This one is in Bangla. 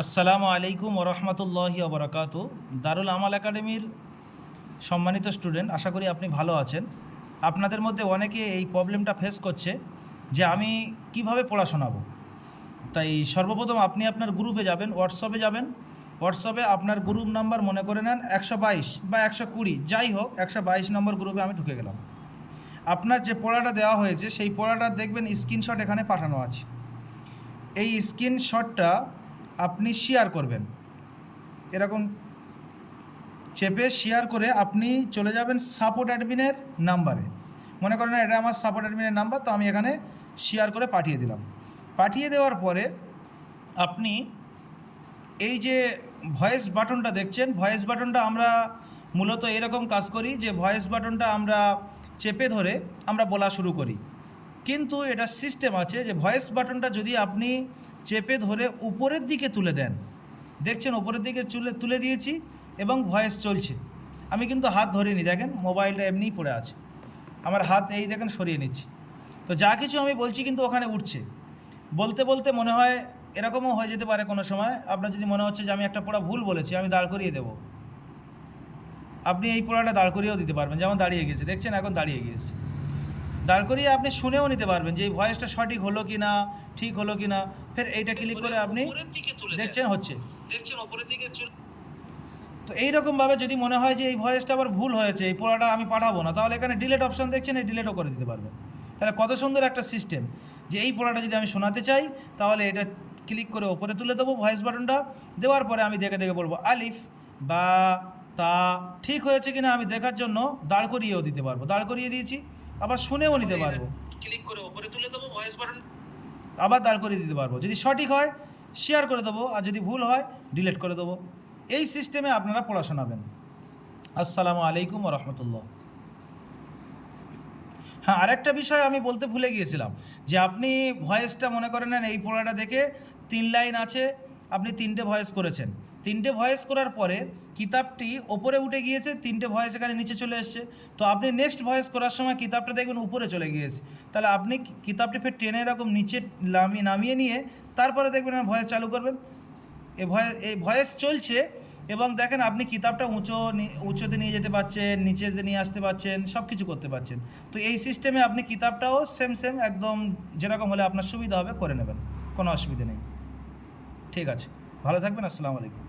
আসসালামু আলাইকুম ওরহমতুল্লাহি ওবরাকাতু। দারুল আমাল একাডেমির সম্মানিত স্টুডেন্ট, আশা করি আপনি ভালো আছেন। আপনাদের মধ্যে অনেকে এই প্রবলেমটা ফেস করছে যে আমি কিভাবে পড়া শোনাবো। তাই সর্বপ্রথম আপনি আপনার গ্রুপে যাবেন, হোয়াটসঅ্যাপে আপনার গ্রুপ নাম্বার মনে করে নেন 122 বা 120, যাই হোক 122 নম্বর গ্রুপে আমি ঢুকে গেলাম। আপনার যে পড়াটা দেওয়া হয়েছে সেই পড়াটা দেখবেন স্ক্রিনশট এখানে পাঠানো আছে। এই স্ক্রিনশটটা আপনি শেয়ার করবেন, এরকম চেপে শেয়ার করে আপনি চলে যাবেন সাপোর্ট অ্যাডমিনের নাম্বারে। মনে করেন এটা আমার সাপোর্ট অ্যাডমিনের নাম্বার, তো আমি এখানে শেয়ার করে পাঠিয়ে দিলাম। পাঠিয়ে দেওয়ার পরে আপনি এই যে ভয়েস বাটনটা দেখছেন, ভয়েস বাটনটা আমরা মূলত এরকম কাজ করি যে ভয়েস বাটনটা আমরা চেপে ধরে আমরা বলা শুরু করি। কিন্তু এটা সিস্টেম আছে যে ভয়েস বাটনটা যদি আপনি চেপে ধরে উপরের দিকে তুলে দেন, দেখছেন উপরের দিকে তুলে দিয়েছি এবং ভয়েস চলছে। আমি কিন্তু হাত ধরিনি, দেখেন মোবাইলটা এমনিই পড়ে আছে, আমার হাত এই দেখেন সরিয়ে নিচ্ছি। তো যা কিছু আমি বলছি কিন্তু ওখানে উঠছে। বলতে বলতে মনে হয় এরকমও হয়ে যেতে পারে কোনো সময় আপনার যদি মনে হচ্ছে যে আমি একটা পড়া ভুল বলেছি, আমি দাঁড় করিয়ে দেবো। আপনি এই পড়াটা দাঁড় করিয়েও দিতে পারবেন, যেমন দাঁড়িয়ে গিয়েছে, দেখছেন এখন দাঁড়িয়ে গিয়েছে। দাঁড় করিয়ে আপনি শুনেও নিতে পারবেন যে এই ভয়েসটা সঠিক হলো কি না, ঠিক হলো কি না। ফের এইটা ক্লিক করে আপনি দেখছেন হচ্ছে, দেখছেন ওপরের দিকে। তো এইরকমভাবে যদি মনে হয় যে এই ভয়েসটা আবার ভুল হয়েছে, এই পড়াটা আমি পাঠাবো না, তাহলে এখানে ডিলেট অপশান দেখছেন, এই ডিলেটও করে দিতে পারবেন। তাহলে কত সুন্দর একটা সিস্টেম যে এই পড়াটা যদি আমি শোনাতে চাই তাহলে এটা ক্লিক করে ওপরে তুলে দেবো ভয়েস বাটনটা। দেওয়ার পরে আমি দেখে দেখে বলবো আলিফ বা তা ঠিক হয়েছে কিনা আমি দেখার জন্য দাঁড় করিয়েও দিতে পারবো, দাঁড় করিয়ে দিয়েছি। আবার শুনেও নিতে পারবো, ক্লিক করে ওপরে তুলে দেবো ভয়েস বাটন, আবার দাঁড় করিয়ে দিতে পারবো। যদি সঠিক হয় শেয়ার করে দেবো, আর যদি ভুল হয় ডিলিট করে দেবো। এই সিস্টেমে আপনারা পড়া শোনাবেন। আসসালামু আলাইকুম রহমতুল্লাহ। হ্যাঁ, আরেকটা বিষয় আমি বলতে ভুলে গিয়েছিলাম যে আপনি ভয়েসটা মনে করে নেন এই পড়াটা দেখে 3 লাইন আছে, আপনি 3টে ভয়েস করেছেন। 3টে ভয়েস করার পরে কিতাবটি ওপরে উঠে গিয়েছে, 3টে ভয়েস এখানে নিচে চলে এসছে। তো আপনি নেক্সট ভয়েস করার সময় কিতাবটা দেখবেন উপরে চলে গিয়েছে। তাহলে আপনি কিতাবটি ফের টেনে এরকম নিচে নামিয়ে নিয়ে তারপরে দেখবেন ভয়েস চালু করবেন। এই ভয়েস চলছে এবং দেখেন আপনি কিতাবটা উঁচুতে নিয়ে যেতে পারছেন, নিচেতে নিয়ে আসতে পারছেন, সব কিছু করতে পারছেন। তো এই সিস্টেমে আপনি কিতাবটাও সেম একদম যেরকম হলে আপনার সুবিধা হবে করে নেবেন, কোনো অসুবিধা নেই। ঠিক আছে, ভালো থাকবেন। আসসালামু আলাইকুম।